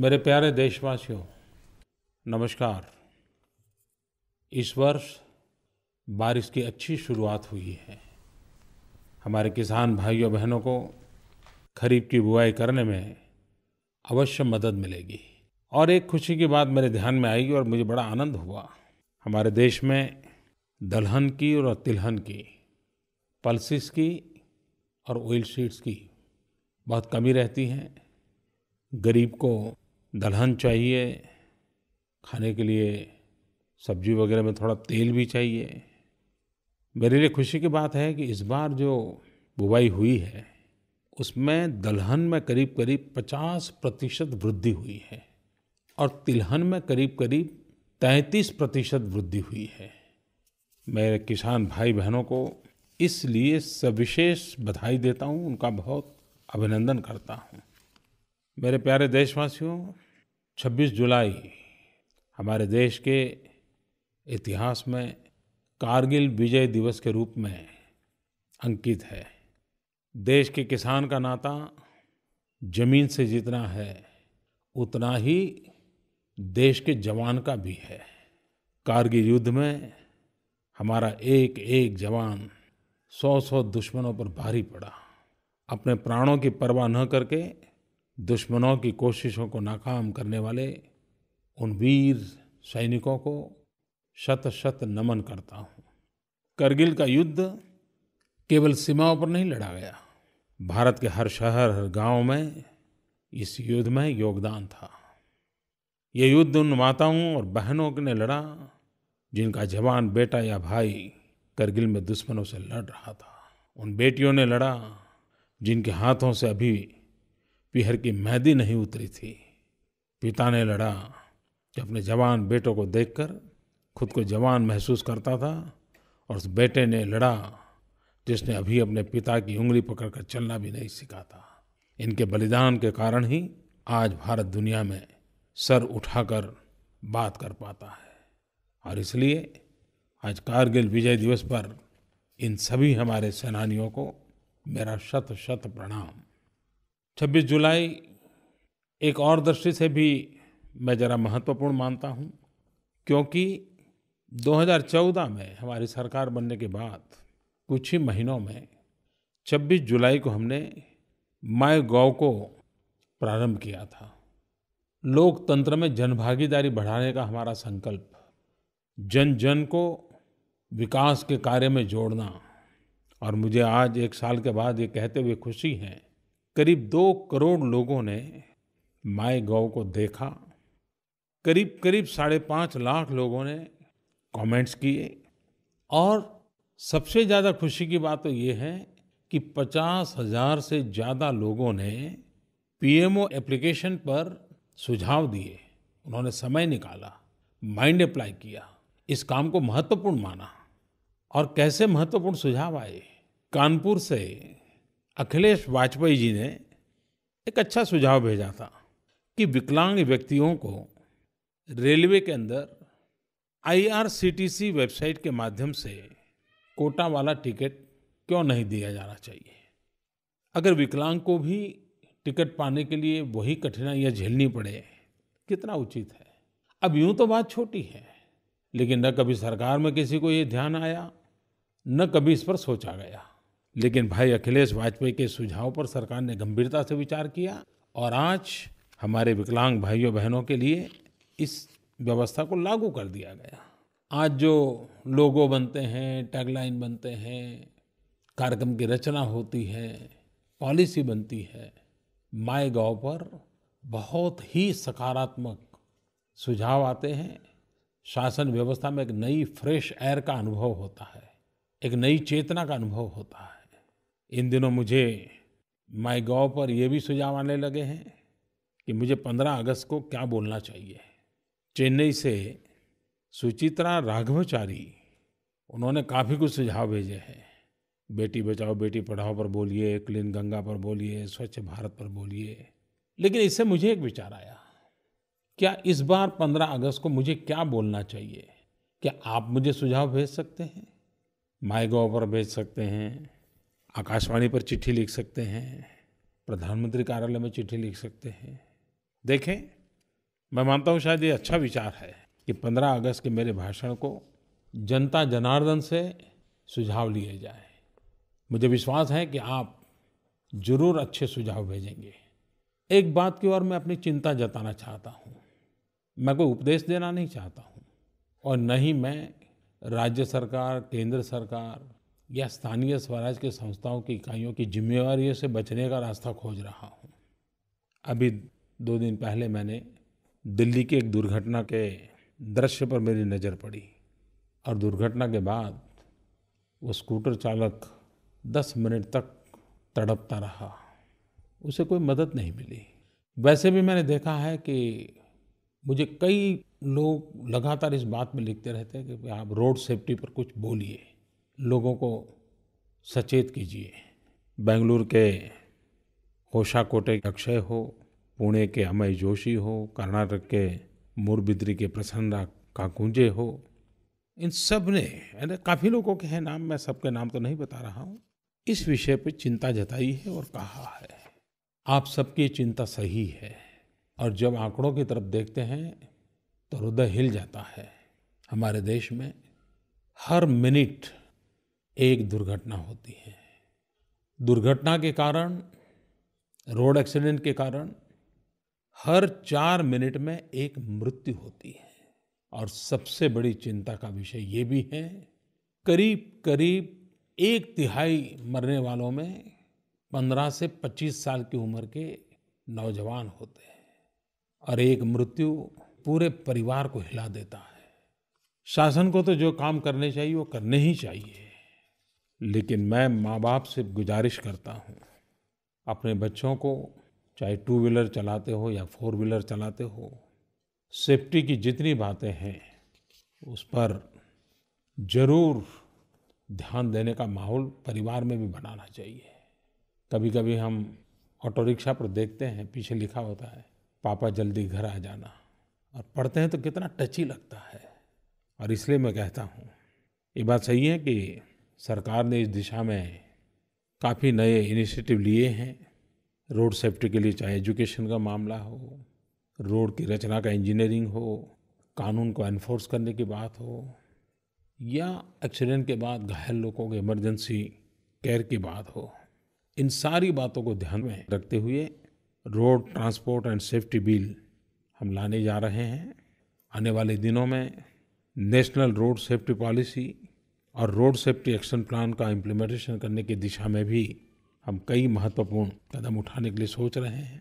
मेरे प्यारे देशवासियों, नमस्कार। इस वर्ष बारिश की अच्छी शुरुआत हुई है। हमारे किसान भाइयों बहनों को खरीफ की बुआई करने में अवश्य मदद मिलेगी। और एक खुशी की बात मेरे ध्यान में आएगी और मुझे बड़ा आनंद हुआ। हमारे देश में दलहन की और तिलहन की, पल्सेस की और ऑयल सीड्स की बहुत कमी रहती है। गरीब को दलहन चाहिए, खाने के लिए सब्जी वगैरह में थोड़ा तेल भी चाहिए। मेरे लिए खुशी की बात है कि इस बार जो बुवाई हुई है उसमें दलहन में करीब-करीब 50% वृद्धि हुई है और तिलहन में करीब-करीब 33% वृद्धि हुई है। मेरे किसान भाई बहनों को इसलिए सविशेष बधाई देता हूँ, उनका बहुत अभिनंदन करता हूँ। मेरे प्यारे देशवासियों, 26 जुलाई हमारे देश के इतिहास में कारगिल विजय दिवस के रूप में अंकित है। देश के किसान का नाता जमीन से जितना है उतना ही देश के जवान का भी है। कारगिल युद्ध में हमारा एक एक जवान 100-100 दुश्मनों पर भारी पड़ा। अपने प्राणों की परवाह न करके दुश्मनों की कोशिशों को नाकाम करने वाले उन वीर सैनिकों को शत-शत नमन करता हूँ। कारगिल का युद्ध केवल सीमाओं पर नहीं लड़ा गया। भारत के हर शहर, हर गांव में इस युद्ध में योगदान था। ये युद्ध उन माताओं और बहनों ने लड़ा जिनका जवान बेटा या भाई कारगिल में दुश्मनों से लड़ रहा था। उन बेटियों ने लड़ा जिनके हाथों से अभी पीहर की मेहंदी नहीं उतरी थी। पिता ने लड़ा कि अपने जवान बेटों को देखकर खुद को जवान महसूस करता था, और उस बेटे ने लड़ा जिसने अभी अपने पिता की उंगली पकड़कर चलना भी नहीं सीखा था। इनके बलिदान के कारण ही आज भारत दुनिया में सर उठाकर बात कर पाता है। और इसलिए आज कारगिल विजय दिवस पर इन सभी हमारे सेनानियों को मेरा शत-शत प्रणाम। 26 जुलाई एक और दृष्टि से भी मैं जरा महत्वपूर्ण मानता हूँ, क्योंकि 2014 में हमारी सरकार बनने के बाद कुछ ही महीनों में 26 जुलाई को हमने माईगोव को प्रारंभ किया था। लोकतंत्र में जनभागीदारी बढ़ाने का हमारा संकल्प, जन जन को विकास के कार्य में जोड़ना। और मुझे आज एक साल के बाद ये कहते हुए खुशी है, करीब 2 करोड़ लोगों ने माईगोव को देखा। करीब 5.5 लाख लोगों ने कमेंट्स किए। और सबसे ज़्यादा खुशी की बात तो ये है कि 50,000 से ज़्यादा लोगों ने पीएमओ एप्लीकेशन पर सुझाव दिए। उन्होंने समय निकाला, माइंड अप्लाई किया, इस काम को महत्वपूर्ण माना। और कैसे महत्वपूर्ण सुझाव आए। कानपुर से अखिलेश वाजपेयी जी ने एक अच्छा सुझाव भेजा था कि विकलांग व्यक्तियों को रेलवे के अंदर IRCTC वेबसाइट के माध्यम से कोटा वाला टिकट क्यों नहीं दिया जाना चाहिए। अगर विकलांग को भी टिकट पाने के लिए वही कठिनाइयाँ झेलनी पड़े, कितना उचित है। अब यूं तो बात छोटी है, लेकिन न कभी सरकार में किसी को ये ध्यान आया, न कभी इस पर सोचा गया। लेकिन भाई अखिलेश वाजपेयी के सुझाव पर सरकार ने गंभीरता से विचार किया और आज हमारे विकलांग भाइयों बहनों के लिए इस व्यवस्था को लागू कर दिया गया। आज जो लोगो बनते हैं, टैगलाइन बनते हैं, कार्यक्रम की रचना होती है, पॉलिसी बनती है, माईगोव पर बहुत ही सकारात्मक सुझाव आते हैं। शासन व्यवस्था में एक नई फ्रेश एयर का अनुभव होता है, एक नई चेतना का अनुभव होता है। इन दिनों मुझे माईगोव पर ये भी सुझाव आने लगे हैं कि मुझे 15 अगस्त को क्या बोलना चाहिए। चेन्नई से सुचित्रा राघवचारी, उन्होंने काफ़ी कुछ सुझाव भेजे हैं। बेटी बचाओ बेटी पढ़ाओ पर बोलिए, क्लीन गंगा पर बोलिए, स्वच्छ भारत पर बोलिए। लेकिन इससे मुझे एक विचार आया, क्या इस बार 15 अगस्त को मुझे क्या बोलना चाहिए? क्या आप मुझे सुझाव भेज सकते हैं? माईगोव पर भेज सकते हैं, आकाशवाणी पर चिट्ठी लिख सकते हैं, प्रधानमंत्री कार्यालय में चिट्ठी लिख सकते हैं। देखें, मैं मानता हूँ शायद ये अच्छा विचार है कि 15 अगस्त के मेरे भाषण को जनता जनार्दन से सुझाव लिए जाए। मुझे विश्वास है कि आप ज़रूर अच्छे सुझाव भेजेंगे। एक बात की ओर मैं अपनी चिंता जताना चाहता हूँ। मैं कोई उपदेश देना नहीं चाहता हूँ और न ही मैं राज्य सरकार, केंद्र सरकार या स्थानीय स्वराज के संस्थाओं की इकाइयों की जिम्मेवारियों से बचने का रास्ता खोज रहा हूँ। अभी 2 दिन पहले मैंने दिल्ली की एक दुर्घटना के दृश्य पर मेरी नज़र पड़ी और दुर्घटना के बाद वो स्कूटर चालक 10 मिनट तक तड़पता रहा। उसे कोई मदद नहीं मिली। वैसे भी मैंने देखा है कि मुझे कई लोग लगातार इस बात में लिखते रहते हैं कि आप रोड सेफ्टी पर कुछ बोलिए, लोगों को सचेत कीजिए। बेंगलुरु के होशाकोटे के अक्षय हो, पुणे के अमय जोशी हो, कर्नाटक के मूरबिद्री के प्रसन्ना काकुंजे हो, इन सब ने काफ़ी लोगों के हैं नाम, मैं सबके नाम तो नहीं बता रहा हूँ, इस विषय पे चिंता जताई है और कहा है आप सबकी चिंता सही है। और जब आंकड़ों की तरफ देखते हैं तो हृदय हिल जाता है। हमारे देश में हर मिनट एक दुर्घटना होती है। दुर्घटना के कारण, रोड एक्सीडेंट के कारण हर 4 मिनट में एक मृत्यु होती है। और सबसे बड़ी चिंता का विषय ये भी है, करीब करीब 1/3 मरने वालों में 15 से 25 साल की उम्र के नौजवान होते हैं और एक मृत्यु पूरे परिवार को हिला देता है। शासन को तो जो काम करने चाहिए वो करने ही चाहिए, लेकिन मैं माँ-बाप से गुजारिश करता हूँ, अपने बच्चों को चाहे 2 व्हीलर चलाते हो या 4 व्हीलर चलाते हो, सेफ्टी की जितनी बातें हैं उस पर ज़रूर ध्यान देने का माहौल परिवार में भी बनाना चाहिए। कभी-कभी हम ऑटो रिक्शा पर देखते हैं, पीछे लिखा होता है पापा जल्दी घर आ जाना, और पढ़ते हैं तो कितना टची लगता है। और इसलिए मैं कहता हूँ, ये बात सही है कि सरकार ने इस दिशा में काफ़ी नए इनिशिएटिव लिए हैं रोड सेफ्टी के लिए, चाहे एजुकेशन का मामला हो, रोड की रचना का इंजीनियरिंग हो, कानून को एनफोर्स करने की बात हो, या एक्सीडेंट के बाद घायल लोगों के इमरजेंसी केयर की बात हो। इन सारी बातों को ध्यान में रखते हुए road transport and safety bill हम लाने जा रहे हैं। आने वाले दिनों में नेशनल रोड सेफ्टी पॉलिसी और रोड सेफ्टी एक्शन प्लान का इम्प्लीमेंटेशन करने की दिशा में भी हम कई महत्वपूर्ण कदम उठाने के लिए सोच रहे हैं।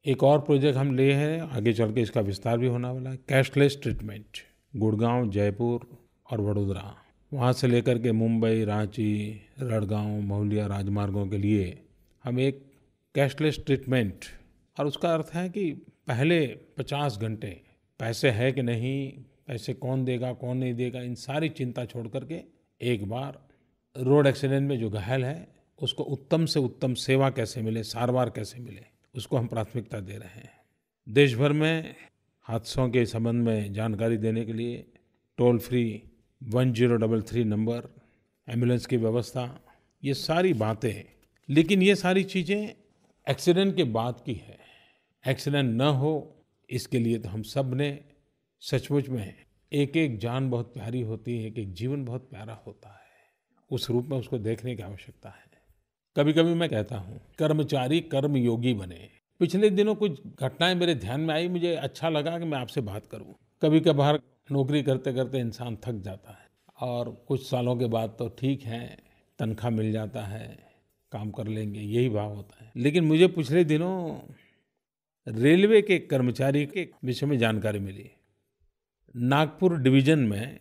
एक और प्रोजेक्ट हम लिए हैं, आगे चल के इसका विस्तार भी होने वाला है, कैशलेस ट्रीटमेंट। गुड़गांव, जयपुर और वडोदरा, वहाँ से लेकर के मुंबई, रांची, रड़गांव, महुलिया राजमार्गों के लिए हम एक कैशलेस ट्रीटमेंट, और उसका अर्थ है कि पहले 50 घंटे पैसे है कि नहीं, पैसे कौन देगा कौन नहीं देगा, इन सारी चिंता छोड़ करके एक बार रोड एक्सीडेंट में जो घायल है उसको उत्तम से उत्तम सेवा कैसे मिले, सारवार कैसे मिले, उसको हम प्राथमिकता दे रहे हैं। देश भर में हादसों के संबंध में जानकारी देने के लिए टोल फ्री 1033 नंबर, एम्बुलेंस की व्यवस्था, ये सारी बातें। लेकिन ये सारी चीज़ें एक्सीडेंट के बाद की है। एक्सीडेंट न हो इसके लिए तो हम सब ने सचमुच में, एक एक जान बहुत प्यारी होती है, एक एक जीवन बहुत प्यारा होता है, उस रूप में उसको देखने की आवश्यकता है। कभी-कभी मैं कहता हूँ, कर्मचारी कर्मयोगी बने। पिछले दिनों कुछ घटनाएं मेरे ध्यान में आई, मुझे अच्छा लगा कि मैं आपसे बात करूँ। कभी-कभार नौकरी करते-करते इंसान थक जाता है और कुछ सालों के बाद तो ठीक है, तनख्वाह मिल जाता है, काम कर लेंगे, यही भाव होता है। लेकिन मुझे पिछले दिनों रेलवे के कर्मचारी के विषय में जानकारी मिली। नागपुर डिवीज़न में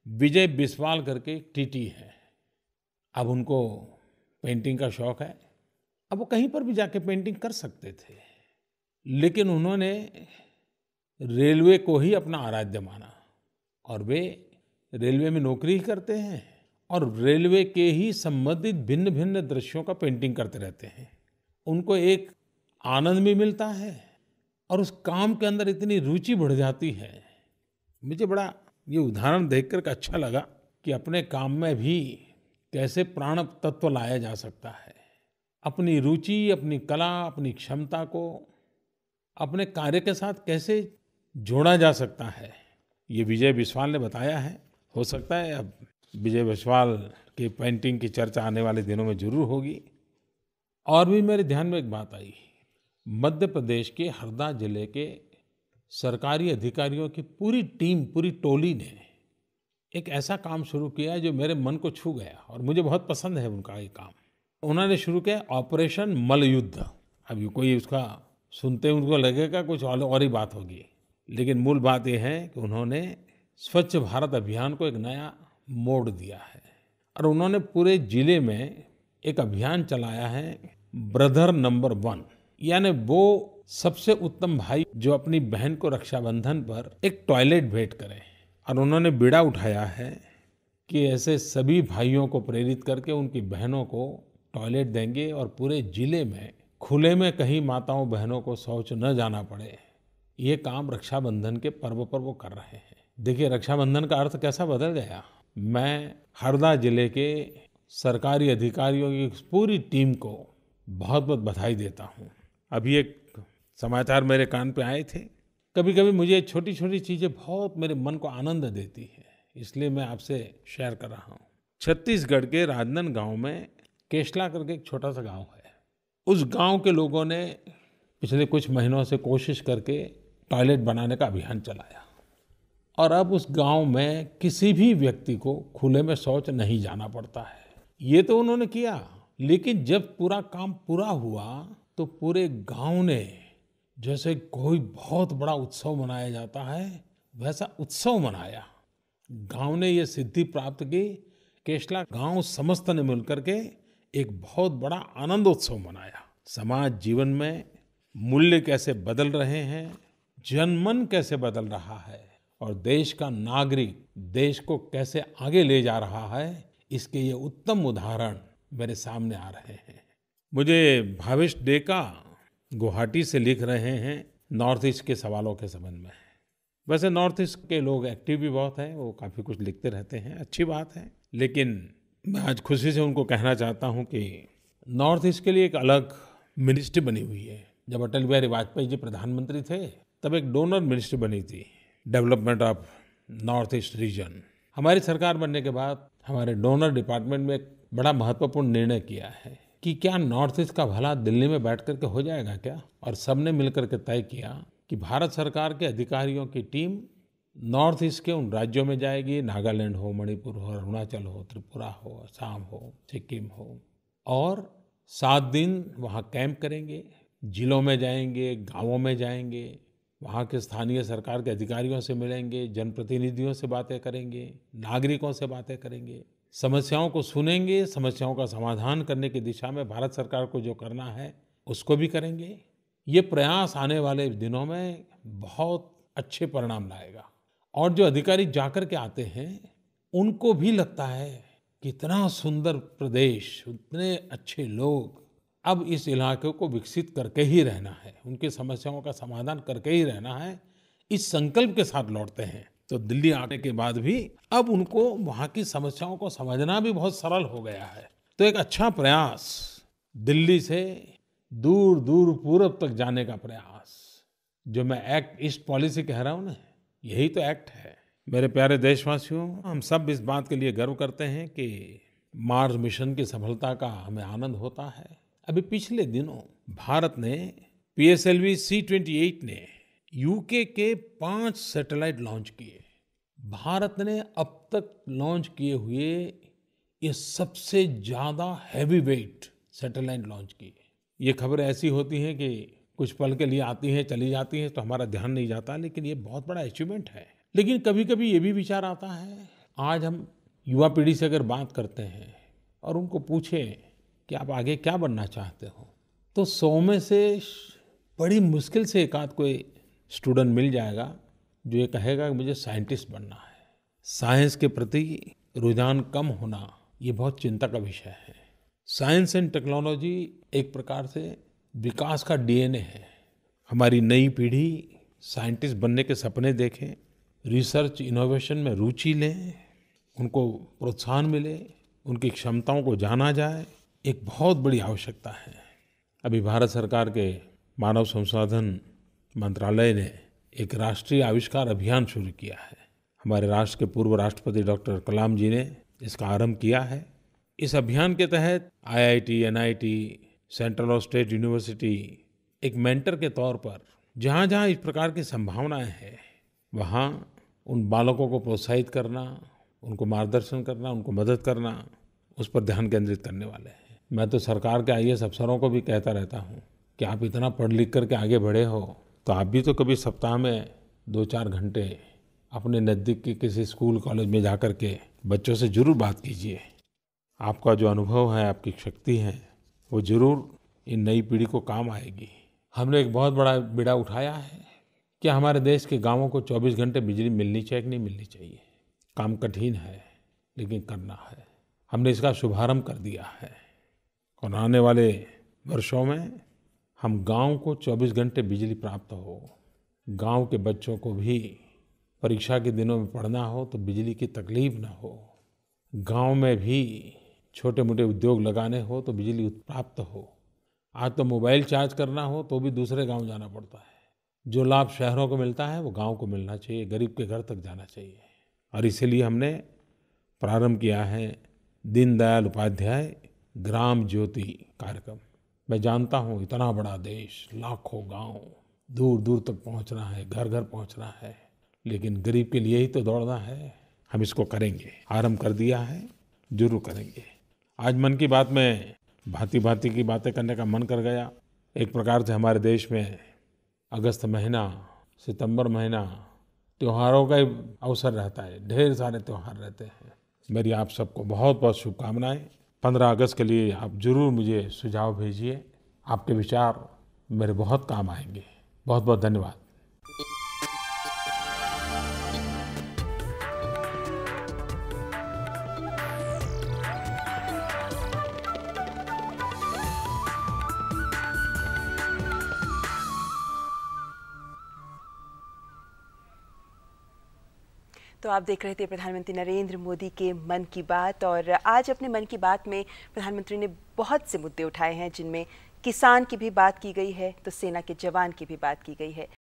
विजय बिस्वाल करके एक टीटी है। अब उनको पेंटिंग का शौक है, अब वो कहीं पर भी जाके पेंटिंग कर सकते थे, लेकिन उन्होंने रेलवे को ही अपना आराध्य माना और वे रेलवे में नौकरी ही करते हैं और रेलवे के ही संबंधित भिन्न-भिन्न दृश्यों का पेंटिंग करते रहते हैं। उनको एक आनंद भी मिलता है और उस काम के अंदर इतनी रुचि बढ़ जाती है। मुझे बड़ा ये उदाहरण देखकर के अच्छा लगा कि अपने काम में भी कैसे प्राण तत्व लाया जा सकता है। अपनी रुचि, अपनी कला, अपनी क्षमता को अपने कार्य के साथ कैसे जोड़ा जा सकता है, ये विजय बिस्वाल ने बताया है। हो सकता है अब विजय बिस्वाल की पेंटिंग की चर्चा आने वाले दिनों में ज़रूर होगी। और भी मेरे ध्यान में एक बात आई, मध्य प्रदेश के हरदा जिले के सरकारी अधिकारियों की पूरी टीम, पूरी टोली ने एक ऐसा काम शुरू किया जो मेरे मन को छू गया और मुझे बहुत पसंद है उनका ये काम। उन्होंने शुरू किया ऑपरेशन मलयुद्ध। अभी कोई उसका सुनते उनको लगेगा कुछ और ही बात होगी, लेकिन मूल बात ये है कि उन्होंने स्वच्छ भारत अभियान को एक नया मोड़ दिया है और उन्होंने पूरे जिले में एक अभियान चलाया है, ब्रदर नंबर 1, यानी वो सबसे उत्तम भाई जो अपनी बहन को रक्षाबंधन पर एक टॉयलेट भेंट करें। और उन्होंने बीड़ा उठाया है कि ऐसे सभी भाइयों को प्रेरित करके उनकी बहनों को टॉयलेट देंगे और पूरे जिले में खुले में कहीं माताओं बहनों को शौच न जाना पड़े। ये काम रक्षाबंधन के पर्व पर वो कर रहे हैं। देखिए रक्षाबंधन का अर्थ कैसा बदल गया। मैं हरदा जिले के सरकारी अधिकारियों की पूरी टीम को बहुत बहुत बधाई देता हूँ। अभी एक समाचार मेरे कान पे आए थे। कभी कभी मुझे छोटी छोटी चीज़ें बहुत मेरे मन को आनंद देती हैं, इसलिए मैं आपसे शेयर कर रहा हूँ। छत्तीसगढ़ के राजनांदगांव गांव में केशला करके एक छोटा सा गांव है। उस गांव के लोगों ने पिछले कुछ महीनों से कोशिश करके टॉयलेट बनाने का अभियान चलाया और अब उस गांव में किसी भी व्यक्ति को खुले में शौच नहीं जाना पड़ता है। ये तो उन्होंने किया, लेकिन जब पूरा काम पूरा हुआ तो पूरे गांव ने, जैसे कोई बहुत बड़ा उत्सव मनाया जाता है वैसा उत्सव मनाया। गांव ने ये सिद्धि प्राप्त की, केशला गांव समस्त ने मिलकर के एक बहुत बड़ा आनंदोत्सव मनाया। समाज जीवन में मूल्य कैसे बदल रहे हैं, जनमन कैसे बदल रहा है और देश का नागरिक देश को कैसे आगे ले जा रहा है, इसके ये उत्तम उदाहरण मेरे सामने आ रहे हैं। मुझे भावेश डेका गुवाहाटी से लिख रहे हैं नॉर्थ ईस्ट के सवालों के संबंध में। वैसे नॉर्थ ईस्ट के लोग एक्टिव भी बहुत हैं, वो काफ़ी कुछ लिखते रहते हैं, अच्छी बात है। लेकिन मैं आज खुशी से उनको कहना चाहता हूं कि नॉर्थ ईस्ट के लिए एक अलग मिनिस्ट्री बनी हुई है। जब अटल बिहारी वाजपेयी जी प्रधानमंत्री थे तब एक डोनर मिनिस्ट्री बनी थी, development of north east region. हमारी सरकार बनने के बाद हमारे डोनर डिपार्टमेंट में एक बड़ा महत्वपूर्ण निर्णय किया है कि क्या नॉर्थ ईस्ट का भला दिल्ली में बैठ करके हो जाएगा क्या। और सबने मिलकर के तय किया कि भारत सरकार के अधिकारियों की टीम नॉर्थ ईस्ट के उन राज्यों में जाएगी, नागालैंड हो, मणिपुर हो, अरुणाचल हो, त्रिपुरा हो, असम हो, सिक्किम हो, और 7 दिन वहाँ कैंप करेंगे, जिलों में जाएंगे, गांवों में जाएंगे, वहाँ के स्थानीय सरकार के अधिकारियों से मिलेंगे, जनप्रतिनिधियों से बातें करेंगे, नागरिकों से बातें करेंगे, समस्याओं को सुनेंगे, समस्याओं का समाधान करने की दिशा में भारत सरकार को जो करना है उसको भी करेंगे। ये प्रयास आने वाले दिनों में बहुत अच्छे परिणाम लाएगा और जो अधिकारी जाकर के आते हैं उनको भी लगता है कितना सुंदर प्रदेश, उतने अच्छे लोग, अब इस इलाके को विकसित करके ही रहना है, उनकी समस्याओं का समाधान करके ही रहना है, इस संकल्प के साथ लौटते हैं। तो दिल्ली आने के बाद भी अब उनको वहाँ की समस्याओं को समझना भी बहुत सरल हो गया है। तो एक अच्छा प्रयास, दिल्ली से दूर दूर पूरब तक जाने का प्रयास, जो मैं एक्ट ईस्ट पॉलिसी कह रहा हूँ ना, यही तो एक्ट है। मेरे प्यारे देशवासियों, हम सब इस बात के लिए गर्व करते हैं कि मार्स मिशन की सफलता का हमें आनंद होता है। अभी पिछले दिनों भारत ने PSLV C-28 ने यूके के 5 सैटेलाइट लॉन्च किए। भारत ने अब तक लॉन्च किए हुए ये सबसे ज्यादा हैवी वेट सैटेलाइट लॉन्च किए। ये खबरें ऐसी होती हैं कि कुछ पल के लिए आती हैं, चली जाती हैं, तो हमारा ध्यान नहीं जाता, लेकिन ये बहुत बड़ा अचीवमेंट है। लेकिन कभी कभी ये भी विचार आता है, आज हम युवा पीढ़ी से अगर बात करते हैं और उनको पूछें कि आप आगे क्या बनना चाहते हो, तो 100 में से बड़ी मुश्किल से एक आध कोई स्टूडेंट मिल जाएगा जो ये कहेगा कि मुझे साइंटिस्ट बनना है। साइंस के प्रति रुझान कम होना ये बहुत चिंता का विषय है। साइंस एंड टेक्नोलॉजी एक प्रकार से विकास का DNA है। हमारी नई पीढ़ी साइंटिस्ट बनने के सपने देखें, रिसर्च इनोवेशन में रुचि लें, उनको प्रोत्साहन मिले, उनकी क्षमताओं को जाना जाए, एक बहुत बड़ी आवश्यकता है। अभी भारत सरकार के मानव संसाधन मंत्रालय ने एक राष्ट्रीय आविष्कार अभियान शुरू किया है। हमारे राष्ट्र के पूर्व राष्ट्रपति डॉक्टर कलाम जी ने इसका आरंभ किया है। इस अभियान के तहत IIT, NIT, सेंट्रल और स्टेट यूनिवर्सिटी एक मेंटर के तौर पर जहाँ-जहाँ इस प्रकार की संभावनाएं हैं, वहाँ उन बालकों को प्रोत्साहित करना, उनको मार्गदर्शन करना, उनको मदद करना, उस पर ध्यान केंद्रित करने वाले हैं। मैं तो सरकार के IAS अफसरों को भी कहता रहता हूँ कि आप इतना पढ़ लिख करके आगे बढ़े हो, तो आप भी तो कभी सप्ताह में 2-4 घंटे अपने नज़दीक के किसी स्कूल कॉलेज में जा कर के बच्चों से ज़रूर बात कीजिए। आपका जो अनुभव है, आपकी शक्ति है, वो ज़रूर इन नई पीढ़ी को काम आएगी। हमने एक बहुत बड़ा बीड़ा उठाया है कि हमारे देश के गाँवों को 24 घंटे बिजली मिलनी चाहिए कि नहीं मिलनी चाहिए। काम कठिन है, लेकिन करना है। हमने इसका शुभारंभ कर दिया है और आने वाले वर्षों में हम गाँव को 24 घंटे बिजली प्राप्त हो। गाँव के बच्चों को भी परीक्षा के दिनों में पढ़ना हो तो बिजली की तकलीफ न हो। गाँव में भी छोटे मोटे उद्योग लगाने हो तो बिजली प्राप्त हो। आज तो मोबाइल चार्ज करना हो तो भी दूसरे गांव जाना पड़ता है। जो लाभ शहरों को मिलता है वो गांव को मिलना चाहिए, गरीब के घर तक जाना चाहिए। और इसीलिए हमने प्रारंभ किया है दीनदयाल उपाध्याय ग्राम ज्योति कार्यक्रम। मैं जानता हूँ इतना बड़ा देश, लाखों गांव, दूर दूर तक पहुँचना है, घर घर पहुँचना है, लेकिन गरीब के लिए ही तो दौड़ना है। हम इसको करेंगे, आरंभ कर दिया है, जरूर करेंगे। आज मन की बात में भांति भांति की बातें करने का मन कर गया। एक प्रकार से हमारे देश में अगस्त महीना, सितंबर महीना त्योहारों का ही अवसर रहता है, ढेर सारे त्यौहार रहते हैं। मेरी आप सबको बहुत बहुत शुभकामनाएं। 15 अगस्त के लिए आप जरूर मुझे सुझाव भेजिए, आपके विचार मेरे बहुत काम आएंगे। बहुत बहुत धन्यवाद। तो आप देख रहे थे प्रधानमंत्री नरेंद्र मोदी के मन की बात। और आज अपने मन की बात में प्रधानमंत्री ने बहुत से मुद्दे उठाए हैं, जिनमें किसान की भी बात की गई है तो सेना के जवान की भी बात की गई है।